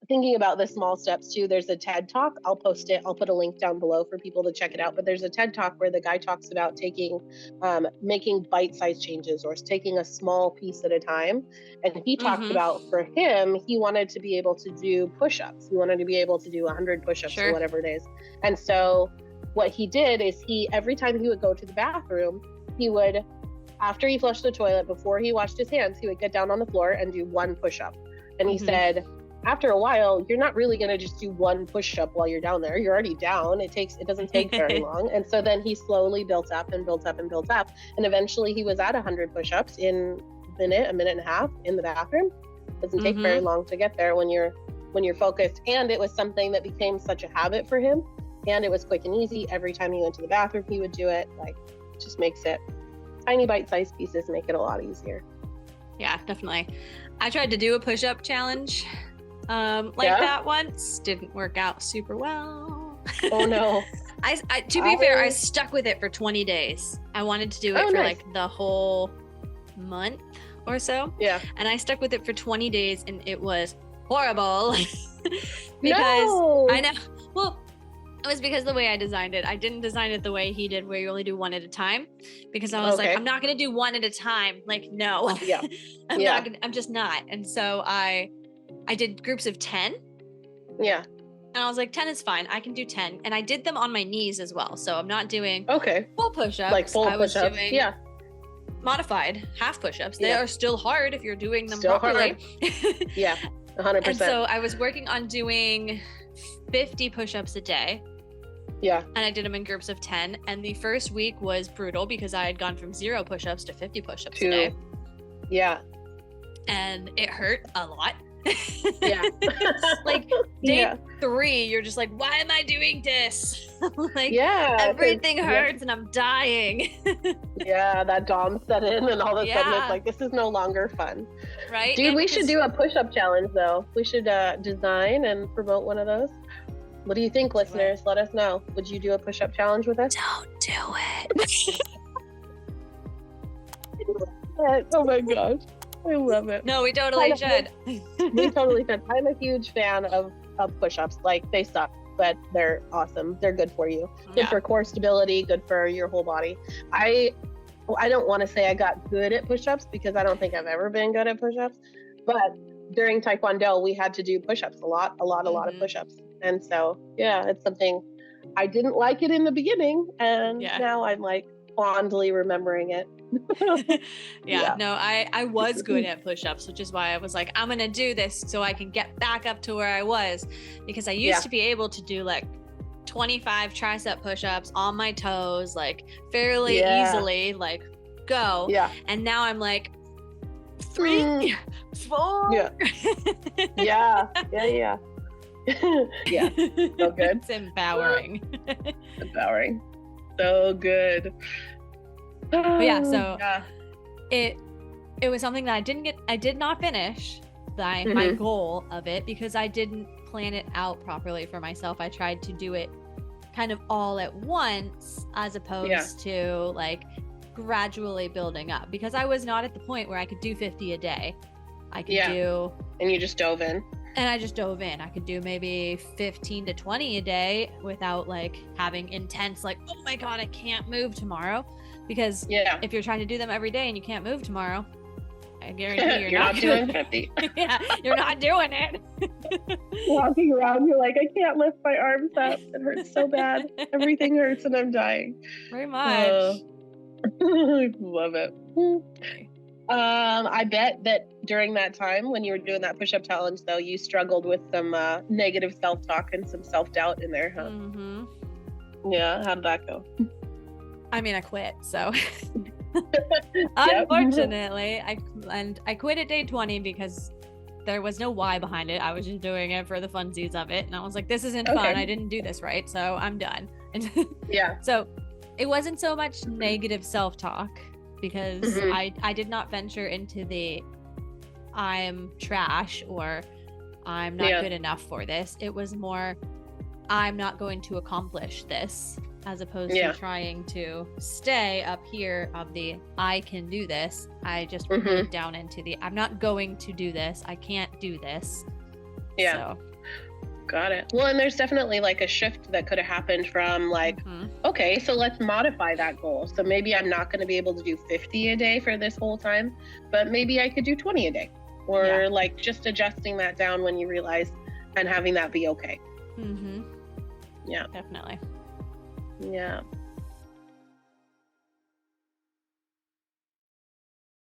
thinking about the small steps too, there's a TED Talk. I'll post it. I'll put a link down below for people to check it out. But there's a TED Talk where the guy talks about making bite-sized changes, or taking a small piece at a time. And he talked about, for him, he wanted to be able to do push-ups. He wanted to be able to do 100 push-ups or whatever it is. And so what he did is, every time he would go to the bathroom, he would, after he flushed the toilet, before he washed his hands, he would get down on the floor and do one push-up. And he said, after a while, you're not really going to just do one push-up while you're down there. You're already down. It doesn't take very long. And so then he slowly built up and built up and built up. And eventually he was at 100 push-ups in a minute and a half in the bathroom. It doesn't take very long to get there when you're focused. And it was something that became such a habit for him. And it was quick and easy. Every time he went to the bathroom, he would do it. Like, it just makes it, tiny bite-sized pieces make it a lot easier. Yeah, definitely. I tried to do a push-up challenge that once. Didn't work out super well. Oh no. To be fair, I stuck with it for 20 days. I wanted to do it for like the whole month or so. Yeah. And I stuck with it for 20 days and it was horrible. Because I know, well, it was because of the way I designed it. I didn't design it the way he did, where you only do one at a time, because I was like, I'm not going to do one at a time. Like, no, I'm just not. And so I did groups of 10. Yeah. And I was like, 10 is fine. I can do 10. And I did them on my knees as well. So I'm not doing full push-ups. Like full push-ups. I was doing modified half push-ups. They are still hard if you're doing them properly. Yeah, 100%. And so I was working on doing 50 push-ups a day. Yeah. And I did them in groups of 10. And the first week was brutal because I had gone from 0 push-ups to 50 push-ups a day. Yeah. And it hurt a lot. Yeah. Like day 3, you're just like, why am I doing this? Like, everything hurts and I'm dying. Yeah, that dawn set in and all of a sudden it's like, this is no longer fun. Right? Dude, we should do a push-up challenge though. We should design and promote one of those. What do you think, listeners? Let us know. Would you do a push-up challenge with us? Don't do it. Oh my gosh. I love it. No, we totally should. We totally should. I'm a huge fan of push-ups. Like, they suck, but they're awesome. They're good for you. Good for core stability, good for your whole body. I don't want to say I got good at push-ups, because I don't think I've ever been good at push-ups. But during Taekwondo, we had to do push-ups a lot of push-ups. And so, it's something I didn't like it in the beginning. And now I'm like fondly remembering it. No, I was good at push-ups, which is why I was like, I'm gonna do this so I can get back up to where I was, because I used to be able to do like 25 tricep push-ups on my toes, like fairly easily, like go. And now I'm like 3, 4. Yeah. So good. It's empowering. So good. But so it was something that I did not finish my goal of it, because I didn't plan it out properly for myself. I tried to do it kind of all at once, as opposed to like gradually building up, because I was not at the point where I could do 50 a day. I could do, and you just dove in. And I just dove in. I could do maybe 15 to 20 a day without like having intense, like, oh my God, I can't move tomorrow. Because if you're trying to do them every day and you can't move tomorrow, I guarantee you're not doing 50. You're not doing it. Walking around, you're like, I can't lift my arms up. It hurts so bad. Everything hurts and I'm dying. Very much. Love it. I bet that during that time when you were doing that push-up challenge, though, you struggled with some negative self-talk and some self-doubt in there, huh? Yeah, how did that go? I mean, I quit, so unfortunately, I quit at day 20 because there was no why behind it. I was just doing it for the funsies of it, and I was like, this isn't fun. I didn't do this right, so I'm done. And so it wasn't so much negative self-talk, because I did not venture into the I'm trash or I'm not good enough for this. It was more, I'm not going to accomplish this, as opposed to trying to stay up here of the I can do this. I just moved down into the I'm not going to do this. I can't do this. So Got it. Well, and there's definitely like a shift that could have happened from like, okay, so let's modify that goal. So maybe I'm not going to be able to do 50 a day for this whole time, but maybe I could do 20 a day, or like just adjusting that down when you realize, and having that be okay. Yeah, definitely. Yeah.